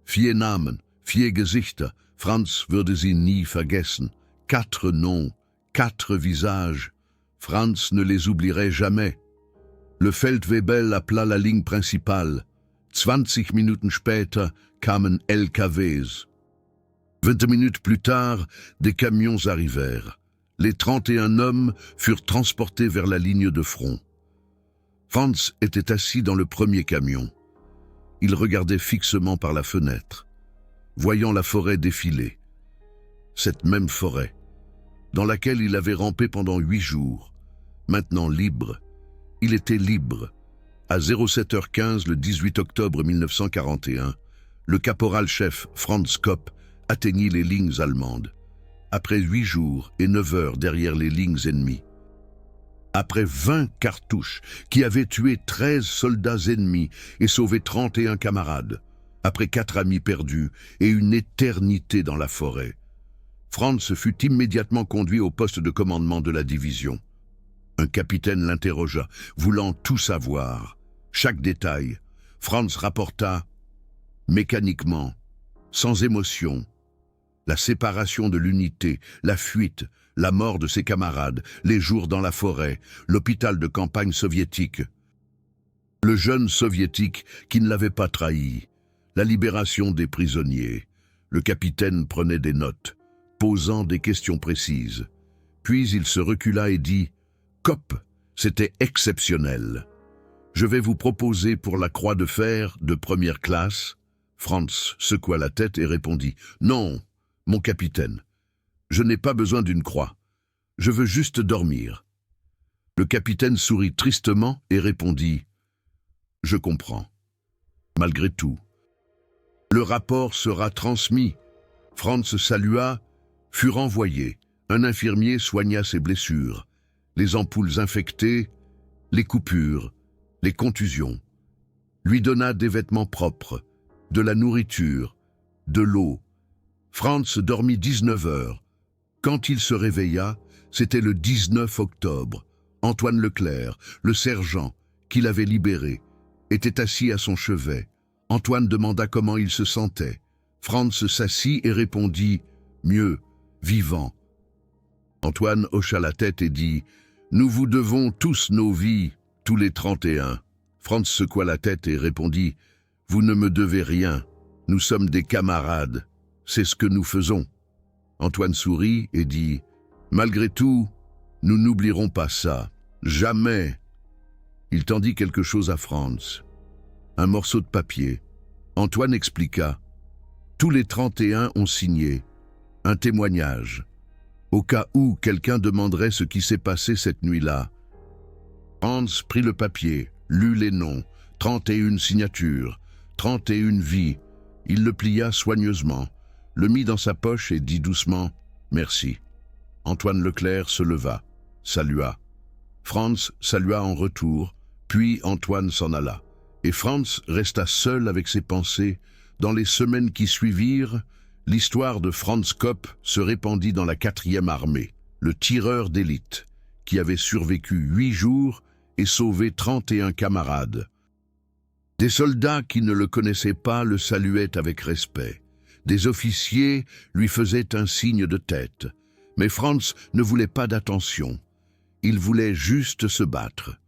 4 Namen, 4 Gesichter. Franz würde sie nie vergessen. 4 noms, 4 visages. Franz ne les oublierait jamais. Le Feldwebel appela la ligne principale. 20 Minuten später kamen LKWs. 20 minutes plus tard, des camions arrivèrent. Les 31 hommes furent transportés vers la ligne de front. Franz était assis dans le premier camion. Il regardait fixement par la fenêtre, voyant la forêt défiler. Cette même forêt, dans laquelle il avait rampé pendant 8 jours. Maintenant libre, il était libre. À 07h15, le 18 octobre 1941, le caporal-chef Franz Kopp atteignit les lignes allemandes. Après 8 jours et 9 heures derrière les lignes ennemies. Après 20 cartouches qui avaient tué 13 soldats ennemis et sauvé 31 camarades. Après 4 amis perdus et une éternité dans la forêt. Franz fut immédiatement conduit au poste de commandement de la division. Un capitaine l'interrogea, voulant tout savoir. Chaque détail. Franz rapporta, mécaniquement, sans émotion, la séparation de l'unité, la fuite, la mort de ses camarades, les jours dans la forêt, l'hôpital de campagne soviétique. Le jeune soviétique qui ne l'avait pas trahi, La libération des prisonniers. Le capitaine prenait des notes, posant des questions précises. Puis il se recula et dit « Cop, c'était exceptionnel. Je vais vous proposer pour la croix de fer de première classe. » Franz secoua la tête et répondit « Non, mon capitaine, je n'ai pas besoin d'une croix. Je veux juste dormir. » Le capitaine sourit tristement et répondit « Je comprends. Malgré tout, le rapport sera transmis. » Franz salua, fut renvoyé. Un infirmier soigna ses blessures, les ampoules infectées, les coupures, les contusions. Lui donna des vêtements propres, de la nourriture, de l'eau. Franz dormit 19 heures. Quand il se réveilla, c'était le 19 octobre. Antoine Leclerc, le sergent, qui l'avait libéré, était assis à son chevet. Antoine demanda comment il se sentait. Franz s'assit et répondit « Mieux, vivant ». Antoine hocha la tête et dit « Nous vous devons tous nos vies, tous les 31 ». Franz secoua la tête et répondit « Vous ne me devez rien, nous sommes des camarades, c'est ce que nous faisons ». Antoine sourit et dit « Malgré tout, nous n'oublierons pas ça, jamais ». Il tendit quelque chose à Franz, un morceau de papier. Antoine expliqua « Tous les 31 ont signé, un témoignage, au cas où quelqu'un demanderait ce qui s'est passé cette nuit-là. » Franz prit le papier, lut les noms, 31 signatures, 31 vies. Il le plia soigneusement, le mit dans sa poche et dit doucement « Merci ». Antoine Leclerc se leva, salua. Franz salua en retour, puis Antoine s'en alla. Et Franz resta seul avec ses pensées. Dans les semaines qui suivirent, l'histoire de Franz Kopp se répandit dans la 4e armée, le tireur d'élite, qui avait survécu 8 jours et sauvé 31 camarades. Des soldats qui ne le connaissaient pas le saluaient avec respect. Des officiers lui faisaient un signe de tête. Mais Franz ne voulait pas d'attention. Il voulait juste se battre.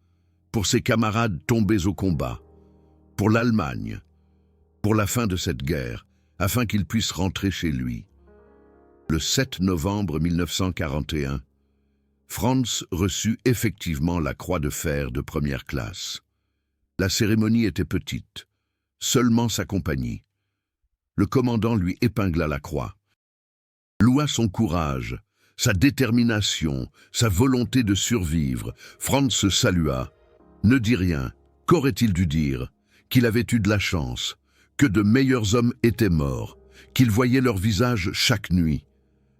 Pour ses camarades tombés au combat. Pour l'Allemagne. Pour la fin de cette guerre, afin qu'il puisse rentrer chez lui. Le 7 novembre 1941, Franz reçut effectivement la croix de fer de première classe. La cérémonie était petite, seulement sa compagnie. Le commandant lui épingla la croix, loua son courage, sa détermination, sa volonté de survivre. Franz salua. Ne dit rien. Qu'aurait-il dû dire? Qu'il avait eu de la chance, que de meilleurs hommes étaient morts, qu'il voyait leur visage chaque nuit.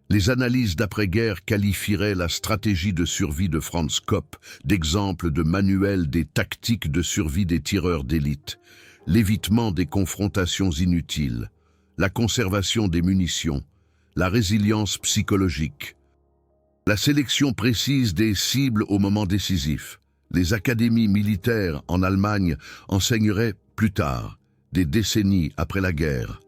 Les analyses d'après-guerre qualifieraient la stratégie de survie de Franz Kopp d'exemple de manuel des tactiques de survie des tireurs d'élite, l'évitement des confrontations inutiles, la conservation des munitions, la résilience psychologique, la sélection précise des cibles au moment décisif. Les académies militaires en Allemagne enseigneraient plus tard, des décennies après la guerre,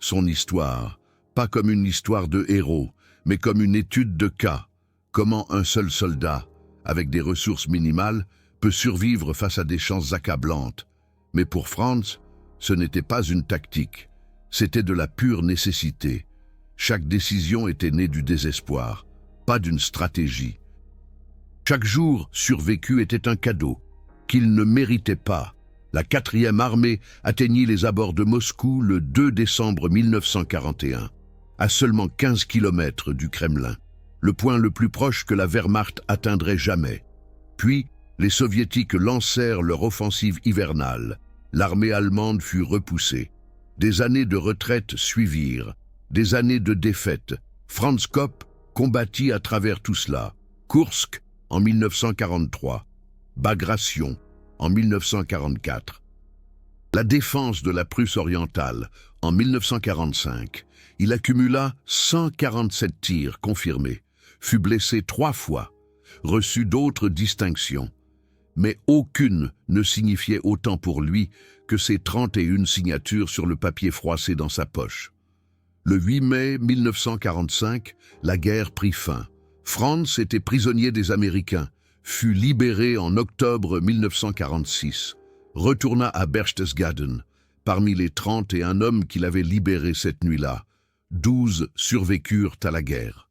son histoire, pas comme une histoire de héros, mais comme une étude de cas, comment un seul soldat, avec des ressources minimales, peut survivre face à des chances accablantes. Mais pour Franz, ce n'était pas une tactique, c'était de la pure nécessité. Chaque décision était née du désespoir, pas d'une stratégie. Chaque jour survécu était un cadeau, qu'il ne méritait pas. La 4e armée atteignit les abords de Moscou le 2 décembre 1941, à seulement 15 km du Kremlin, le point le plus proche que la Wehrmacht atteindrait jamais. Puis, les Soviétiques lancèrent leur offensive hivernale. L'armée allemande fut repoussée. Des années de retraite suivirent, des années de défaite. Franz Kopp combattit à travers tout cela. Koursk en 1943, Bagration en 1944. La défense de la Prusse orientale en 1945. Il accumula 147 tirs confirmés, fut blessé 3 fois, reçut d'autres distinctions, mais aucune ne signifiait autant pour lui que ses 31 signatures sur le papier froissé dans sa poche. Le 8 mai 1945, la guerre prit fin. Franz était prisonnier des Américains, fut libéré en octobre 1946, retourna à Berchtesgaden, Parmi les 31 hommes qu'il avait libérés cette nuit-là, 12 survécurent à la guerre.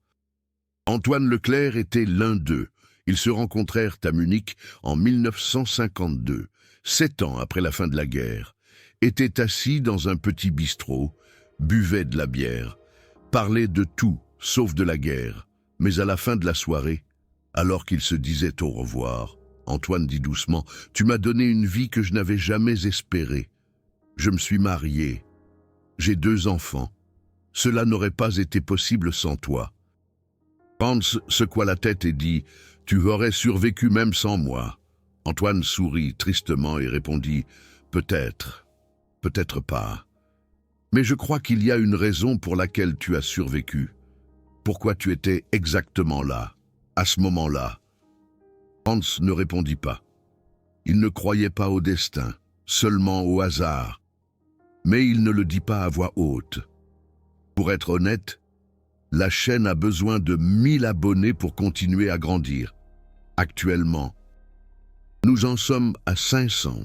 Antoine Leclerc était l'un d'eux. Ils se rencontrèrent à Munich en 1952, 7 ans après la fin de la guerre, étaient assis dans un petit bistrot, buvaient de la bière, parlaient de tout, sauf de la guerre. Mais à la fin de la soirée, alors qu'ils se disaient au revoir, Antoine dit doucement « Tu m'as donné une vie que je n'avais jamais espérée. Je me suis marié. J'ai 2 enfants. Cela n'aurait pas été possible sans toi. » Franz secoua la tête et dit « Tu aurais survécu même sans moi. » Antoine sourit tristement et répondit « Peut-être, peut-être pas. Mais je crois qu'il y a une raison pour laquelle tu as survécu. Pourquoi tu étais exactement là, à ce moment-là. » Franz ne répondit pas. Il ne croyait pas au destin, seulement au hasard. Mais il ne le dit pas à voix haute. Pour être honnête, la chaîne a besoin de 1000 abonnés pour continuer à grandir. Actuellement, nous en sommes à 500.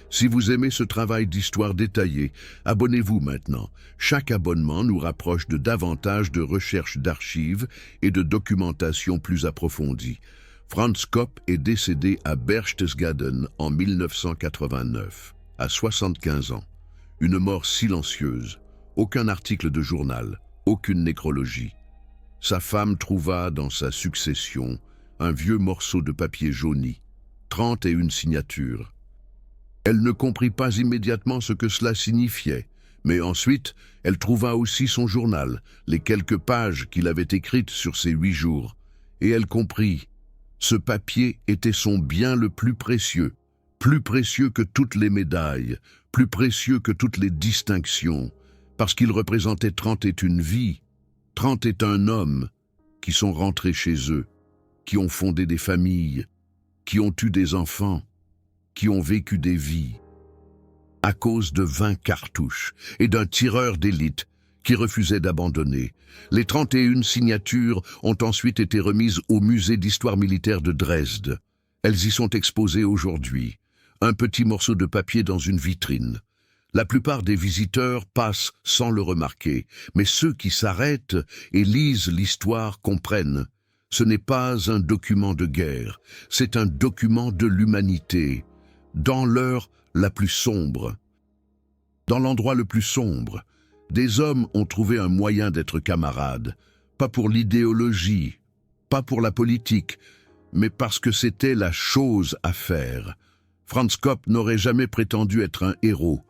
Si vous aimez ce travail d'histoire détaillée, abonnez-vous maintenant. Chaque abonnement nous rapproche de davantage de recherches d'archives et de documentation plus approfondie. Franz Kopp est décédé à Berchtesgaden en 1989, à 75 ans. Une mort silencieuse, aucun article de journal, aucune nécrologie. Sa femme trouva dans sa succession un vieux morceau de papier jauni, 31 signatures. Elle ne comprit pas immédiatement ce que cela signifiait, mais ensuite, elle trouva aussi son journal, les quelques pages qu'il avait écrites sur ces 8 jours, et elle comprit. Ce papier était son bien le plus précieux que toutes les médailles, plus précieux que toutes les distinctions, parce qu'il représentait 31 vies, 31 hommes qui sont rentrés chez eux, qui ont fondé des familles, qui ont eu des enfants, qui ont vécu des vies, à cause de 20 cartouches et d'un tireur d'élite qui refusait d'abandonner. Les 31 signatures ont ensuite été remises au musée d'histoire militaire de Dresde. Elles y sont exposées aujourd'hui, un petit morceau de papier dans une vitrine. La plupart des visiteurs passent sans le remarquer, mais ceux qui s'arrêtent et lisent l'histoire comprennent. Ce n'est pas un document de guerre, c'est un document de l'humanité, dans l'heure la plus sombre. Dans l'endroit le plus sombre, des hommes ont trouvé un moyen d'être camarades, pas pour l'idéologie, pas pour la politique, mais parce que c'était la chose à faire. Franz Kopp n'aurait jamais prétendu être un héros.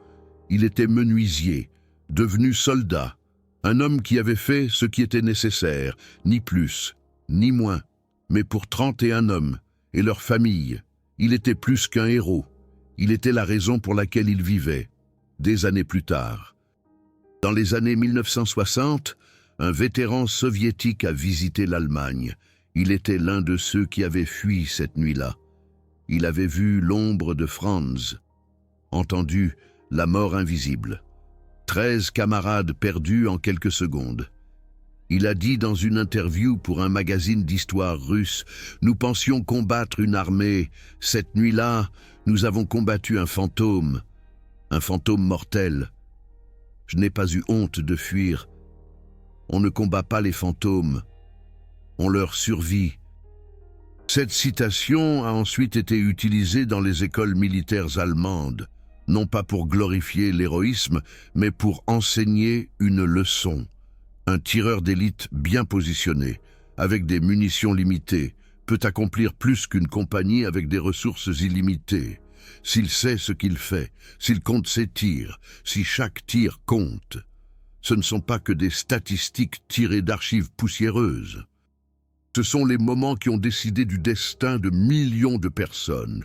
Il était menuisier, devenu soldat, un homme qui avait fait ce qui était nécessaire, ni plus, ni moins, mais pour 31 hommes et leurs familles. Il était plus qu'un héros. Il était la raison pour laquelle il vivait, des années plus tard. Dans les années 1960, un vétéran soviétique a visité l'Allemagne. Il était l'un de ceux qui avaient fui cette nuit-là. Il avait vu l'ombre de Franz, entendu la mort invisible. 13 camarades perdus en quelques secondes. Il a dit dans une interview pour un magazine d'histoire russe, « Nous pensions combattre une armée. Cette nuit-là, nous avons combattu un fantôme mortel. Je n'ai pas eu honte de fuir. On ne combat pas les fantômes. On leur survit. » Cette citation a ensuite été utilisée dans les écoles militaires allemandes, non pas pour glorifier l'héroïsme, mais pour enseigner une leçon. Un tireur d'élite bien positionné, avec des munitions limitées, peut accomplir plus qu'une compagnie avec des ressources illimitées. S'il sait ce qu'il fait, s'il compte ses tirs, si chaque tir compte, ce ne sont pas que des statistiques tirées d'archives poussiéreuses. Ce sont les moments qui ont décidé du destin de millions de personnes,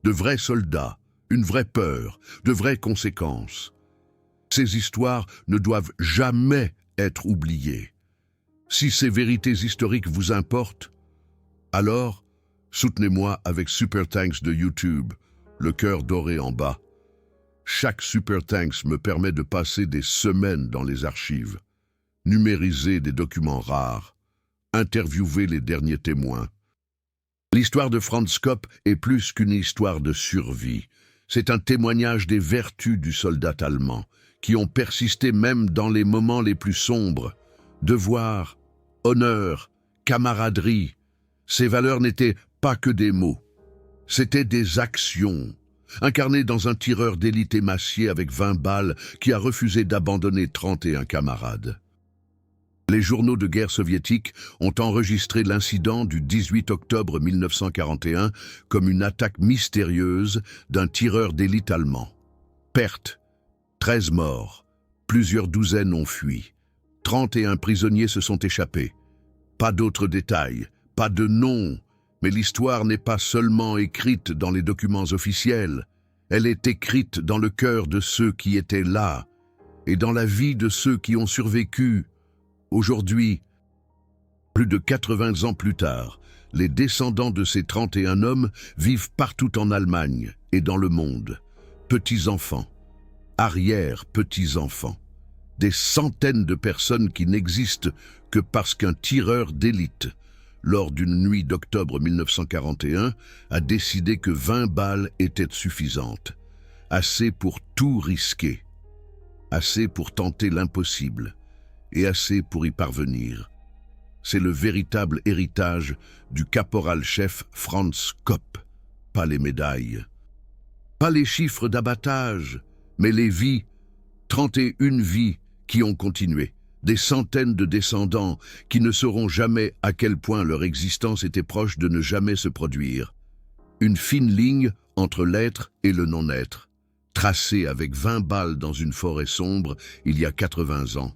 de vrais soldats, une vraie peur, de vraies conséquences. Ces histoires ne doivent jamais être oubliées. Si ces vérités historiques vous importent, alors soutenez-moi avec Super Thanks de YouTube, le cœur doré en bas. Chaque Super Thanks me permet de passer des semaines dans les archives, numériser des documents rares, interviewer les derniers témoins. L'histoire de Franz Kopp est plus qu'une histoire de survie. C'est un témoignage des vertus du soldat allemand, qui ont persisté même dans les moments les plus sombres. Devoir, honneur, camaraderie, ces valeurs n'étaient pas que des mots. C'étaient des actions, incarnées dans un tireur d'élite émacié avec 20 balles qui a refusé d'abandonner 31 camarades. Les journaux de guerre soviétiques ont enregistré l'incident du 18 octobre 1941 comme une attaque mystérieuse d'un tireur d'élite allemand. Pertes, 13 morts, plusieurs douzaines ont fui, 31 prisonniers se sont échappés. Pas d'autres détails, pas de noms, mais l'histoire n'est pas seulement écrite dans les documents officiels, elle est écrite dans le cœur de ceux qui étaient là et dans la vie de ceux qui ont survécu. Aujourd'hui, plus de 80 ans plus tard, les descendants de ces 31 hommes vivent partout en Allemagne et dans le monde. Petits-enfants, arrière-petits-enfants, des centaines de personnes qui n'existent que parce qu'un tireur d'élite, lors d'une nuit d'octobre 1941, a décidé que 20 balles étaient suffisantes, assez pour tout risquer, assez pour tenter l'impossible, et assez pour y parvenir. C'est le véritable héritage du caporal-chef Franz Kopp, pas les médailles. Pas les chiffres d'abattage, mais les vies, 31 vies qui ont continué, des centaines de descendants qui ne sauront jamais à quel point leur existence était proche de ne jamais se produire. Une fine ligne entre l'être et le non-être, tracée avec 20 balles dans une forêt sombre il y a 80 ans.